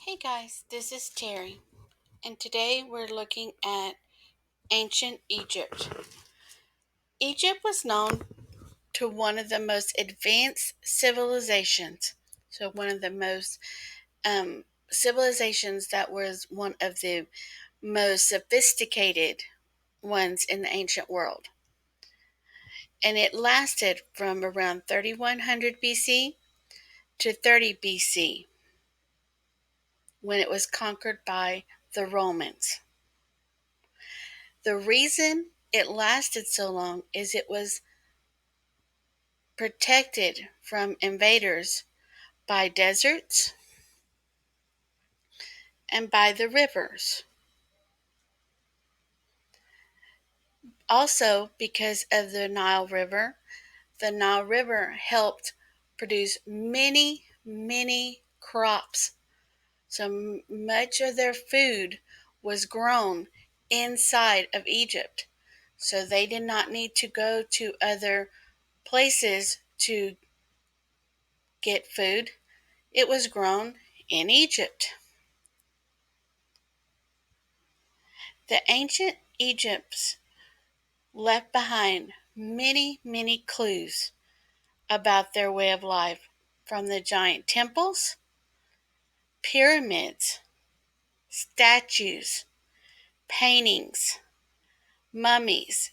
Hey guys, this is Terry, and today we're looking at ancient Egypt. Egypt was known to one of the most advanced civilizations. So, one of the most civilizations that was one of the most sophisticated ones in the ancient world. And it lasted from around 3100 BC to 30 BC when it was conquered by the Romans. The reason it lasted so long is it was protected from invaders by deserts and by the rivers. Also, because of the Nile River helped produce many crops. So much of their food was grown inside of Egypt. So they did not need to go to other places to get food. It was grown in Egypt. The ancient Egypts left behind many clues about their way of life, from the giant temples, pyramids, statues, paintings, mummies,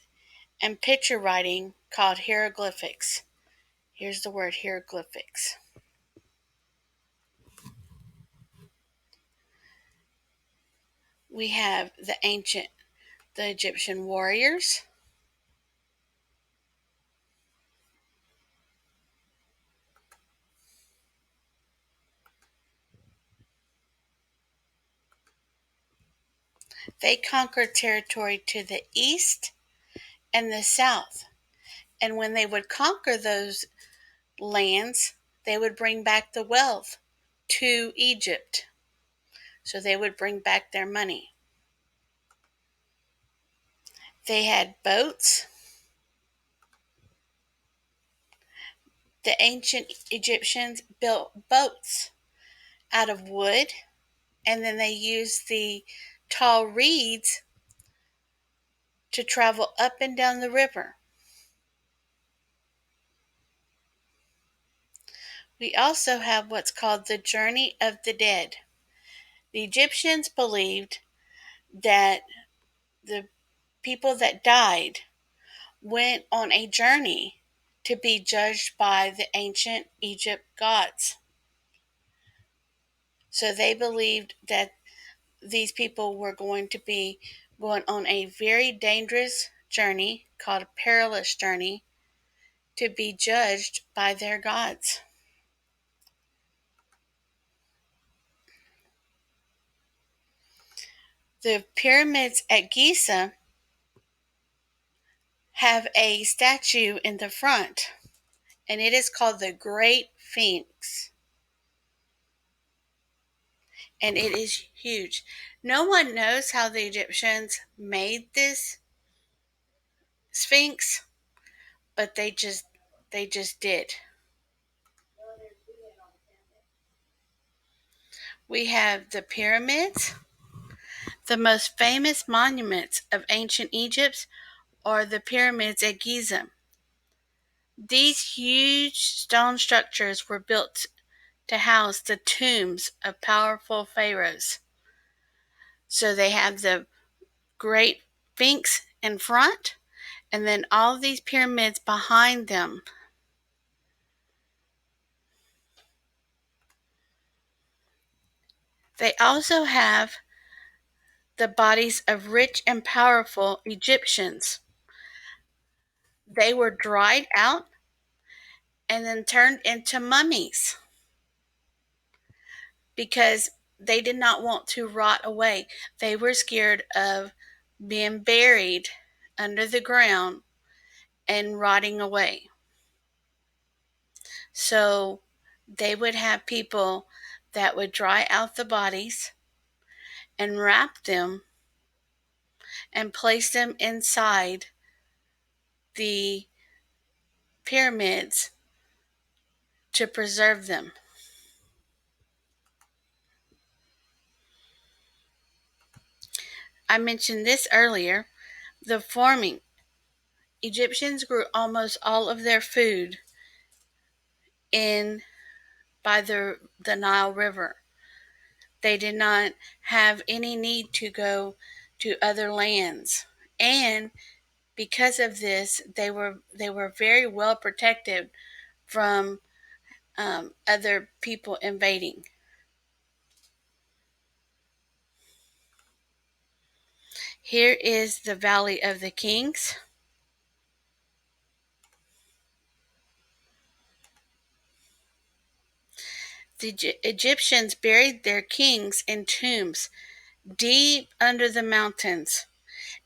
and picture writing called hieroglyphics. Here's the word hieroglyphics. We have the Egyptian warriors. They conquered territory to the east and the south. And when they would conquer those lands, they would bring back the wealth to Egypt. So they would bring back their money. They had boats. The ancient Egyptians built boats out of wood, and then they used the tall reeds to travel up and down the river. We also have what's called the journey of the dead. The Egyptians believed that the people that died went on a journey to be judged by the ancient Egypt gods. So they believed that these people were going to be going on a very dangerous journey called a perilous journey to be judged by their gods. The pyramids at Giza have a statue in the front, and it is called the Great Sphinx. And it is huge. No one knows how the Egyptians made this Sphinx, but they just did. We have the pyramids. The most famous monuments of ancient Egypt are the pyramids at Giza. These huge stone structures were built to house the tombs of powerful pharaohs. So they have the Great Sphinx in front, and then all these pyramids behind them. They also have the bodies of rich and powerful Egyptians. They were dried out and then turned into mummies because they did not want to rot away. They were scared of being buried under the ground and rotting away. So they would have people that would dry out the bodies and wrap them and place them inside the pyramids to preserve them. I mentioned this earlier. The farming. Egyptians grew almost all of their food in by the Nile River. They did not have any need to go to other lands. And because of this, they were very well protected from other people invading. Here is the Valley of the Kings. The Egyptians buried their kings in tombs deep under the mountains,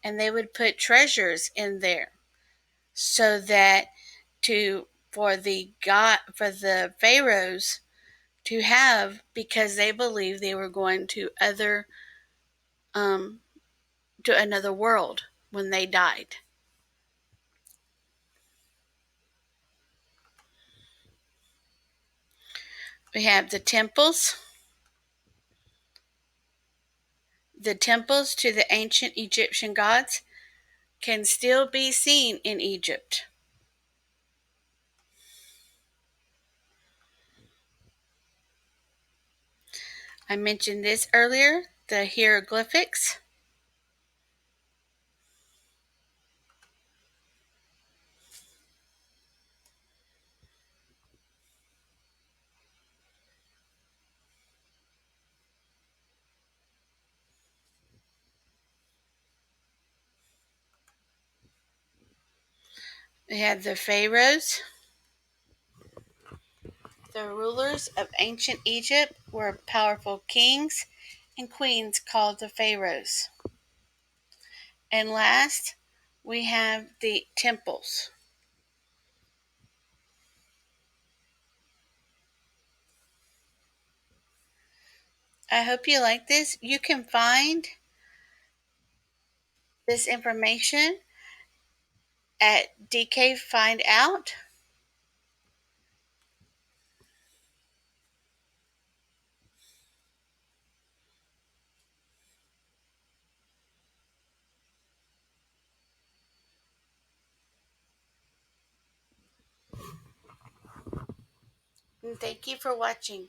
and they would put treasures in there so that to for the pharaohs to have, because they believed they were going um to another world when they died. We have the temples. The temples to the ancient Egyptian gods can still be seen in Egypt. I mentioned this earlier, the hieroglyphics. We have the pharaohs. The rulers of ancient Egypt were powerful kings and queens called the pharaohs. And last, we have the temples. I hope you like this. You can find this information at DK Find Out. And thank you for watching.